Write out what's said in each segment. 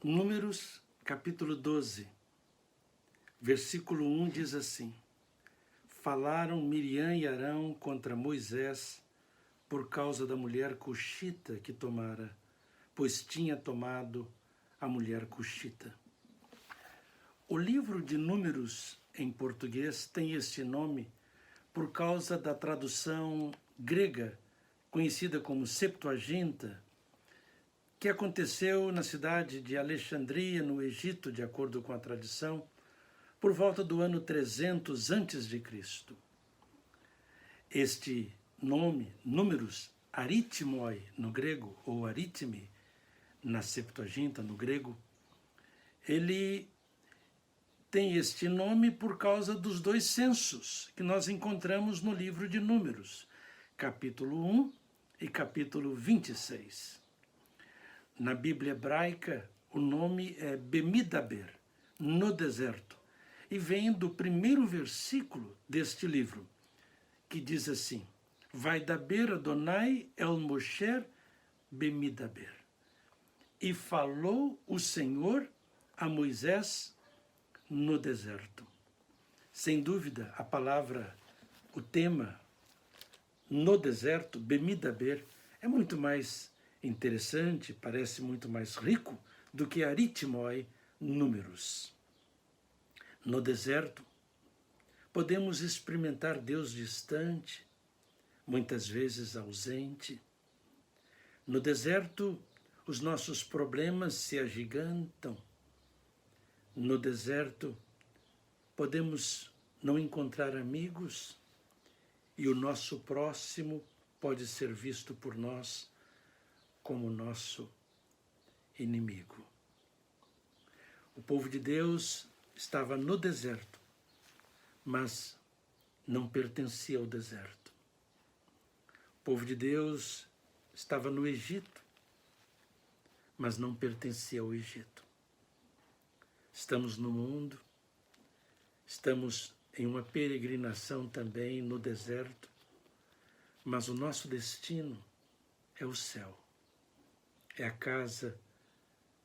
Números, capítulo 12, versículo 1 diz assim: Falaram Miriam e Arão contra Moisés por causa da mulher cuxita que tomara, pois tinha tomado a mulher cuxita. O livro de Números, em português, tem este nome por causa da tradução grega, conhecida como Septuaginta, que aconteceu na cidade de Alexandria, no Egito, de acordo com a tradição, por volta do ano 300 a.C. Este nome, Números, aritmoi no grego, ou aritme na Septuaginta no grego, ele tem este nome por causa dos dois censos que nós encontramos no livro de Números, capítulo 1 e capítulo 26. Na Bíblia hebraica, o nome é Bemidaber, no deserto, e vem do primeiro versículo deste livro, que diz assim: Vaidaber Adonai el Moshe Bemidaber. E falou o Senhor a Moisés no deserto. Sem dúvida, a palavra, o tema, no deserto, Bemidaber, é muito mais interessante, parece muito mais rico do que aritmoi, números. No deserto, podemos experimentar Deus distante, muitas vezes ausente. No deserto, os nossos problemas se agigantam. No deserto, podemos não encontrar amigos e o nosso próximo pode ser visto por nós como nosso inimigo. O povo de Deus estava no deserto, mas não pertencia ao deserto. O povo de Deus estava no Egito, mas não pertencia ao Egito. Estamos no mundo, estamos em uma peregrinação também no deserto, mas o nosso destino é o céu. É a casa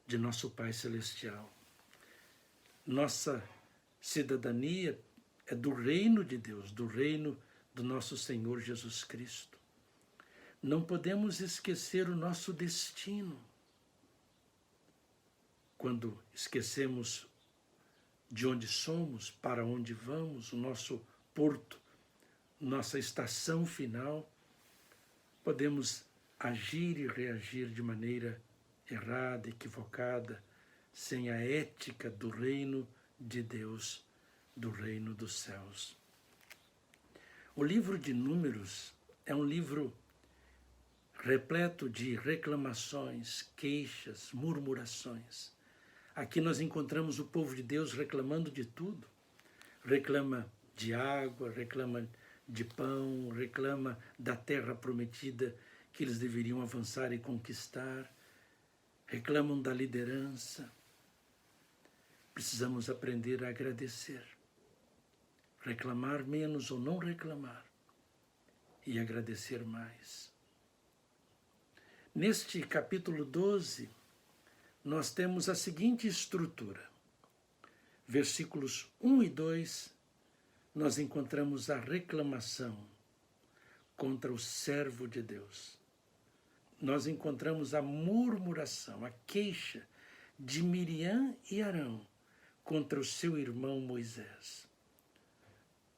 de nosso Pai Celestial. Nossa cidadania é do reino de Deus, do reino do nosso Senhor Jesus Cristo. Não podemos esquecer o nosso destino. Quando esquecemos de onde somos, para onde vamos, o nosso porto, nossa estação final, podemos agir e reagir de maneira errada, equivocada, sem a ética do reino de Deus, do reino dos céus. O livro de Números é um livro repleto de reclamações, queixas, murmurações. Aqui nós encontramos o povo de Deus reclamando de tudo. Reclama de água, reclama de pão, reclama da terra prometida que eles deveriam avançar e conquistar, reclamam da liderança. Precisamos aprender a agradecer, reclamar menos ou não reclamar, e agradecer mais. Neste capítulo 12, nós temos a seguinte estrutura. Versículos 1 e 2, nós encontramos a reclamação contra o servo de Deus. Nós encontramos a murmuração, a queixa de Miriam e Arão contra o seu irmão Moisés.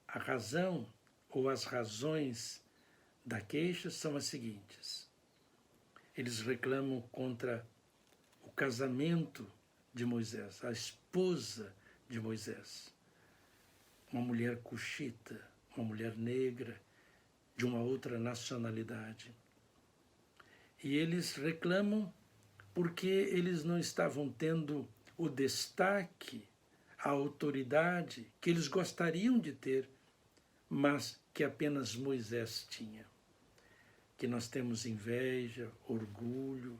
A razão ou as razões da queixa são as seguintes. Eles reclamam contra o casamento de Moisés, a esposa de Moisés, uma mulher cuxita, uma mulher negra, de uma outra nacionalidade. E eles reclamam porque eles não estavam tendo o destaque, a autoridade que eles gostariam de ter, mas que apenas Moisés tinha. Que nós temos inveja, orgulho,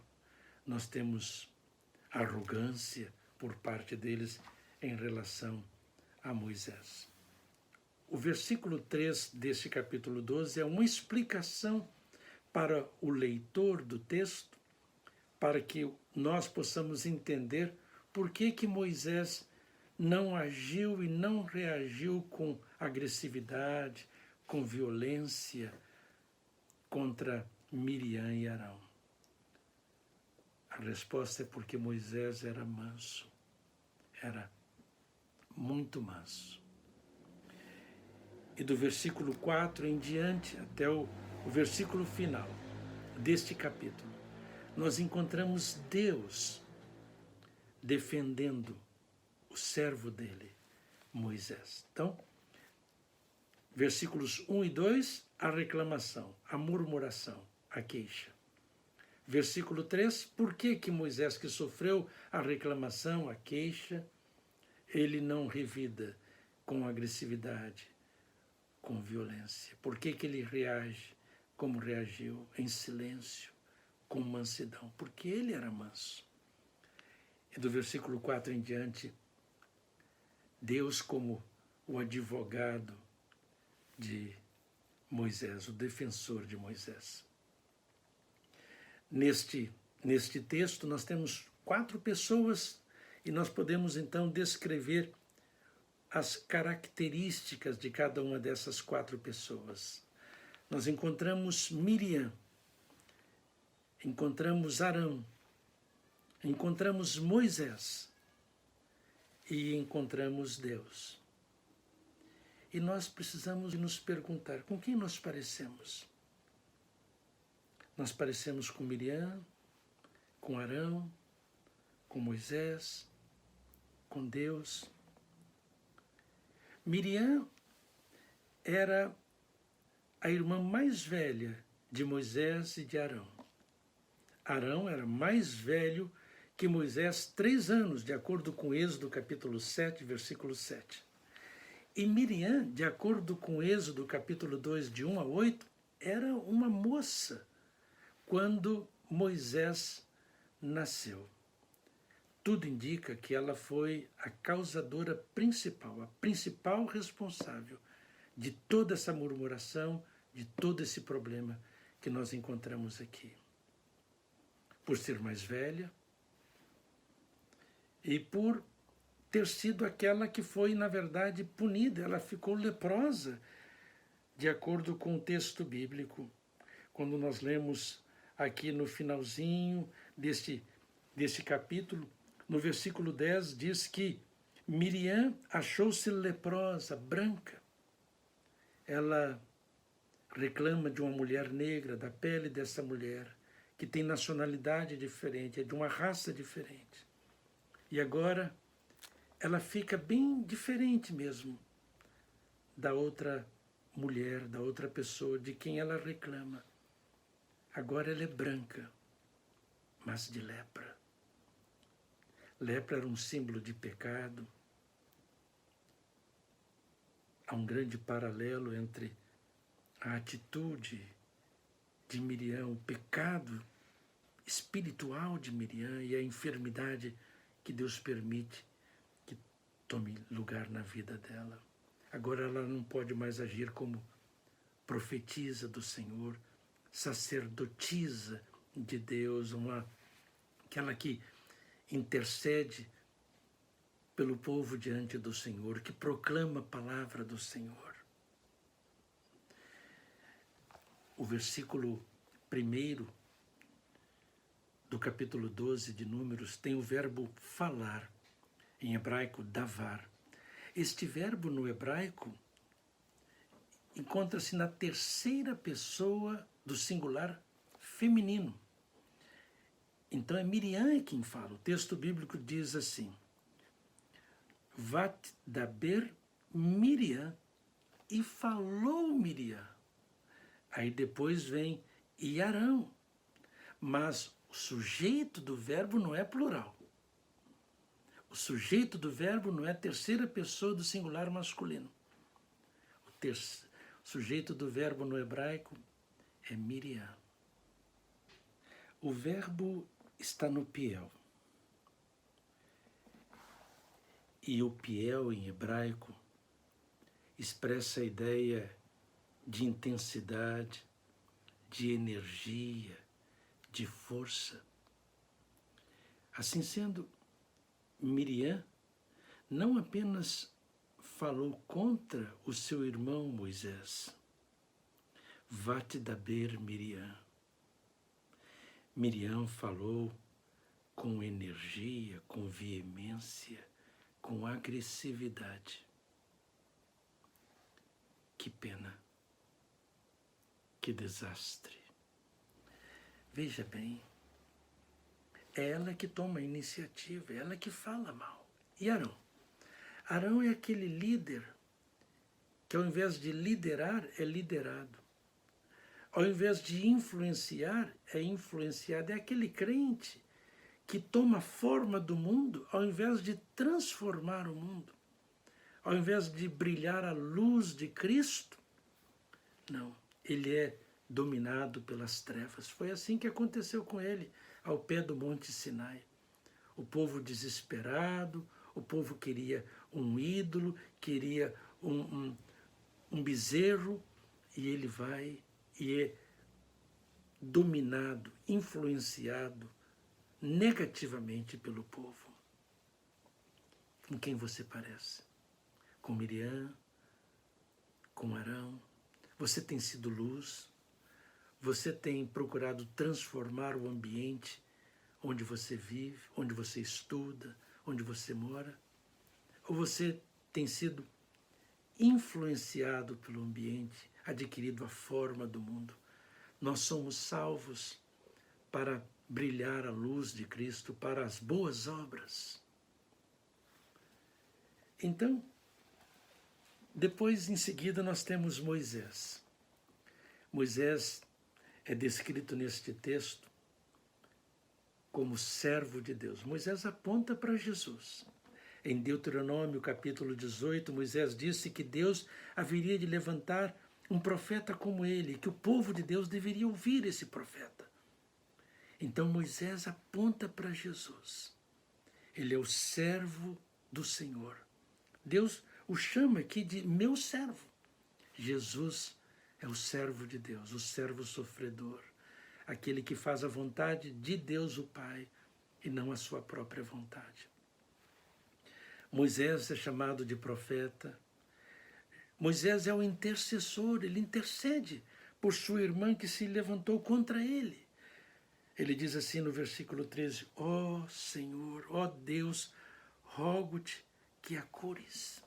nós temos arrogância por parte deles em relação a Moisés. O versículo 3 deste capítulo 12 é uma explicação para o leitor do texto, para que nós possamos entender por que que Moisés não agiu e não reagiu com agressividade, com violência contra Miriam e Arão? A resposta é porque Moisés era manso, era muito manso. E do versículo 4 em diante, até o versículo final deste capítulo, nós encontramos Deus defendendo o servo dele, Moisés. Então, versículos 1 e 2, a reclamação, a murmuração, a queixa. Versículo 3, por que que Moisés, que sofreu a reclamação, a queixa, ele não revida com agressividade, com violência? Por que que ele reage como reagiu, em silêncio, com mansidão? Porque ele era manso. E do versículo 4 em diante, Deus como o advogado de Moisés, o defensor de Moisés. Neste texto nós temos 4 pessoas e nós podemos então descrever as características de cada uma dessas 4 pessoas. Nós encontramos Miriam, encontramos Arão, encontramos Moisés e encontramos Deus. E nós precisamos nos perguntar, com quem nós parecemos? Nós parecemos com Miriam, com Arão, com Moisés, com Deus. Miriam era a irmã mais velha de Moisés e de Arão. Arão era mais velho que Moisés 3 anos, de acordo com Êxodo capítulo 7, versículo 7. E Miriam, de acordo com Êxodo capítulo 2, de 1 a 8, era uma moça quando Moisés nasceu. Tudo indica que ela foi a causadora principal, a principal responsável de toda essa murmuração, de todo esse problema que nós encontramos aqui. Por ser mais velha e por ter sido aquela que foi, na verdade, punida. Ela ficou leprosa, de acordo com o texto bíblico. Quando nós lemos aqui no finalzinho deste capítulo, no versículo 10, diz que Miriam achou-se leprosa, branca. Ela reclama de uma mulher negra, da pele dessa mulher, que tem nacionalidade diferente, é de uma raça diferente. E agora ela fica bem diferente mesmo da outra mulher, da outra pessoa de quem ela reclama. Agora ela é branca, mas de lepra. Lepra era um símbolo de pecado. Há um grande paralelo entre a atitude de Miriam, o pecado espiritual de Miriam e a enfermidade que Deus permite que tome lugar na vida dela. Agora ela não pode mais agir como profetisa do Senhor, sacerdotisa de Deus, aquela que intercede pelo povo diante do Senhor, que proclama a palavra do Senhor. O versículo 1 do capítulo 12 de Números tem o verbo falar, em hebraico, davar. Este verbo no hebraico encontra-se na terceira pessoa do singular feminino. Então é Miriam quem fala. O texto bíblico diz assim: Vat daber Miriam, e falou Miriam. Aí depois vem e Arão. Mas o sujeito do verbo não é plural. O sujeito do verbo não é terceira pessoa do singular masculino. O sujeito do verbo no hebraico é Miriam. O verbo está no piel. E o piel em hebraico expressa a ideia de intensidade, de energia, de força. Assim sendo, Miriam não apenas falou contra o seu irmão Moisés. Vatidaber Miriam. Miriam falou com energia, com veemência, com agressividade. Que pena, que desastre. Veja bem, é ela que toma a iniciativa, é ela que fala mal. E Arão? Arão é aquele líder que ao invés de liderar, é liderado. Ao invés de influenciar, é influenciado. É aquele crente que toma a forma do mundo ao invés de transformar o mundo. Ao invés de brilhar a luz de Cristo, não, ele é dominado pelas trevas. Foi assim que aconteceu com ele, ao pé do Monte Sinai. O povo desesperado, o povo queria um ídolo, queria um bezerro, e ele vai e é dominado, influenciado negativamente pelo povo. Com quem você parece? Com Miriam? Com Arão? Você tem sido luz? Você tem procurado transformar o ambiente onde você vive, onde você estuda, onde você mora? Ou você tem sido influenciado pelo ambiente, adquirido a forma do mundo? Nós somos salvos para brilhar a luz de Cristo, para as boas obras. Então, depois, em seguida, nós temos Moisés. Moisés é descrito neste texto como servo de Deus. Moisés aponta para Jesus. Em Deuteronômio, capítulo 18, Moisés disse que Deus haveria de levantar um profeta como ele, que o povo de Deus deveria ouvir esse profeta. Então Moisés aponta para Jesus. Ele é o servo do Senhor. Deus o chama aqui de meu servo. Jesus é o servo de Deus, o servo sofredor, aquele que faz a vontade de Deus o Pai e não a sua própria vontade. Moisés é chamado de profeta. Moisés é o intercessor, ele intercede por sua irmã que se levantou contra ele. Ele diz assim no versículo 13, ó Senhor, ó Deus, rogo-te que a cures.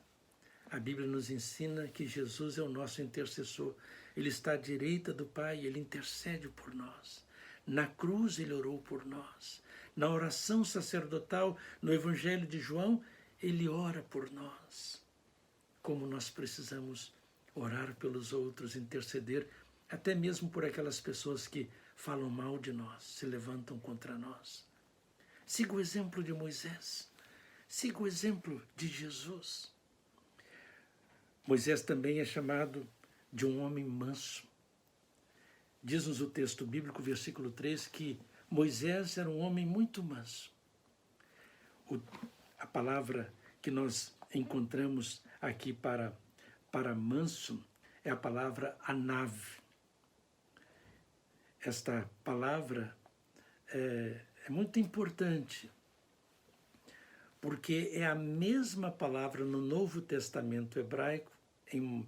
A Bíblia nos ensina que Jesus é o nosso intercessor. Ele está à direita do Pai, ele intercede por nós. Na cruz ele orou por nós. Na oração sacerdotal, no Evangelho de João, ele ora por nós. Como nós precisamos orar pelos outros, interceder, até mesmo por aquelas pessoas que falam mal de nós, se levantam contra nós. Siga o exemplo de Moisés. Siga o exemplo de Jesus. Moisés também é chamado de um homem manso. Diz-nos o texto bíblico, versículo 3, que Moisés era um homem muito manso. A palavra que nós encontramos aqui para manso é a palavra anav. Esta palavra é muito importante, porque é a mesma palavra no Novo Testamento hebraico, em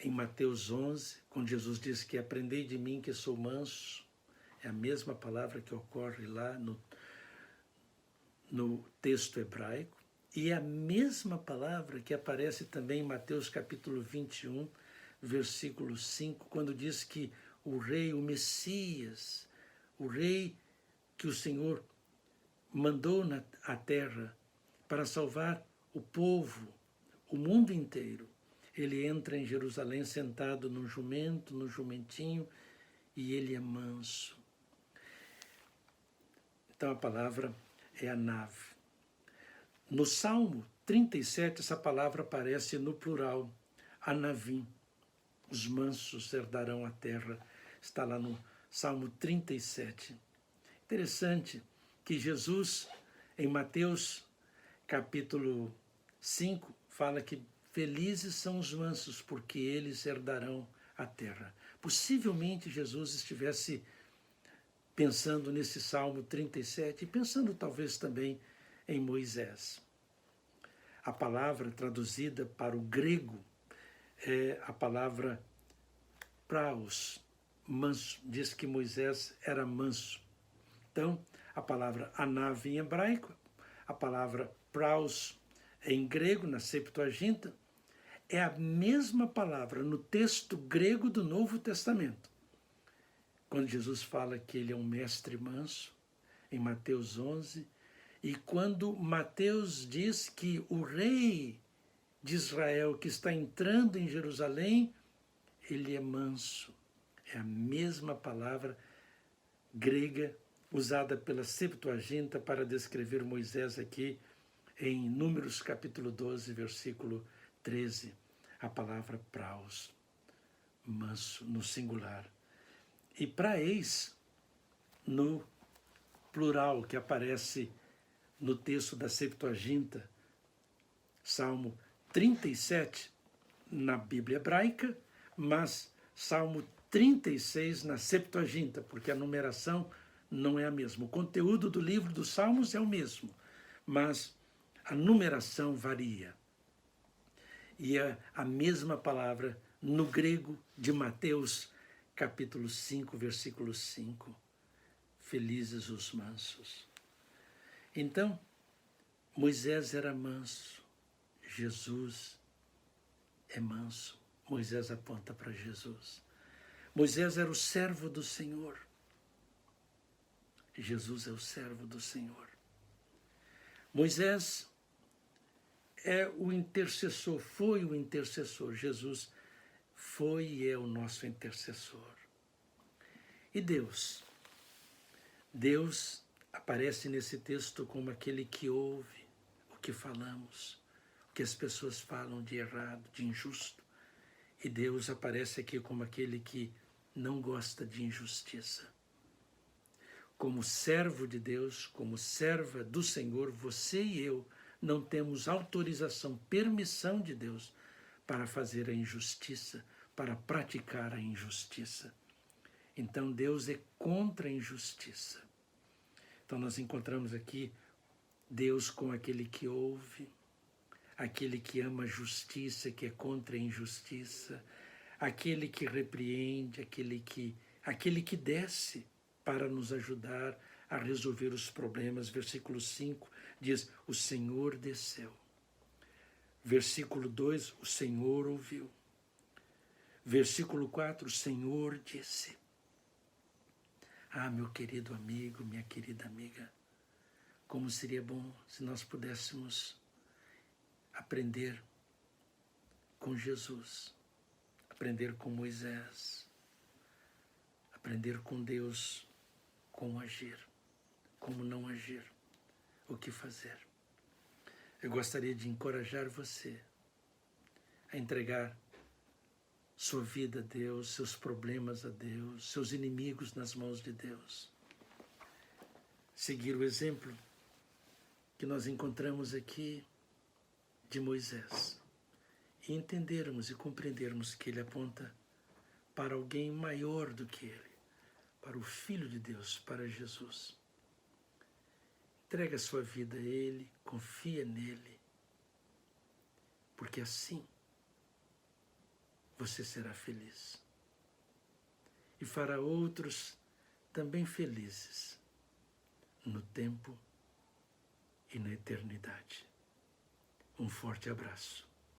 Mateus 11, quando Jesus diz que aprendei de mim que sou manso, é a mesma palavra que ocorre lá no texto hebraico, e é a mesma palavra que aparece também em Mateus capítulo 21, versículo 5, quando diz que o rei, o Messias, o rei que o Senhor mandou à terra para salvar o povo, o mundo inteiro, ele entra em Jerusalém sentado num jumento, num jumentinho, e ele é manso. Então a palavra é anav. No Salmo 37, essa palavra aparece no plural, anavim. Os mansos herdarão a terra. Está lá no Salmo 37. Interessante que Jesus, em Mateus capítulo 5, fala que felizes são os mansos, porque eles herdarão a terra. Possivelmente Jesus estivesse pensando nesse Salmo 37 e pensando talvez também em Moisés. A palavra traduzida para o grego é a palavra praus, manso. Diz que Moisés era manso. Então, a palavra anav em hebraico, a palavra praus em grego, na Septuaginta, é a mesma palavra no texto grego do Novo Testamento. Quando Jesus fala que ele é um mestre manso, em Mateus 11, e quando Mateus diz que o rei de Israel que está entrando em Jerusalém, ele é manso. É a mesma palavra grega usada pela Septuaginta para descrever Moisés aqui em Números capítulo 12, versículo 13. A palavra praus, manso, no singular. E praeis, no plural, que aparece no texto da Septuaginta, Salmo 37, na Bíblia hebraica, mas Salmo 36 na Septuaginta, porque a numeração não é a mesma. O conteúdo do livro dos Salmos é o mesmo, mas a numeração varia. E é a mesma palavra no grego de Mateus, capítulo 5, versículo 5. Felizes os mansos. Então, Moisés era manso, Jesus é manso. Moisés aponta para Jesus. Moisés era o servo do Senhor. Jesus é o servo do Senhor. Moisés é o intercessor, foi o intercessor. Jesus foi e é o nosso intercessor. E Deus? Deus aparece nesse texto como aquele que ouve o que falamos, o que as pessoas falam de errado, de injusto. E Deus aparece aqui como aquele que não gosta de injustiça. Como servo de Deus, como serva do Senhor, você e eu não temos autorização, permissão de Deus para fazer a injustiça, para praticar a injustiça. Então Deus é contra a injustiça. Então nós encontramos aqui Deus como aquele que ouve, aquele que ama a justiça, que é contra a injustiça, aquele que repreende, aquele que desce para nos ajudar a resolver os problemas. Versículo 5 diz, o Senhor desceu. Versículo 2, o Senhor ouviu. Versículo 4, o Senhor disse. Ah, meu querido amigo, minha querida amiga, como seria bom se nós pudéssemos aprender com Jesus, aprender com Moisés, aprender com Deus como agir, como não agir, o que fazer. Eu gostaria de encorajar você a entregar sua vida a Deus, seus problemas a Deus, seus inimigos nas mãos de Deus. Seguir o exemplo que nós encontramos aqui de Moisés e entendermos e compreendermos que ele aponta para alguém maior do que ele, para o Filho de Deus, para Jesus. Entrega a sua vida a Ele, confia nele, porque assim você será feliz e fará outros também felizes no tempo e na eternidade. Um forte abraço.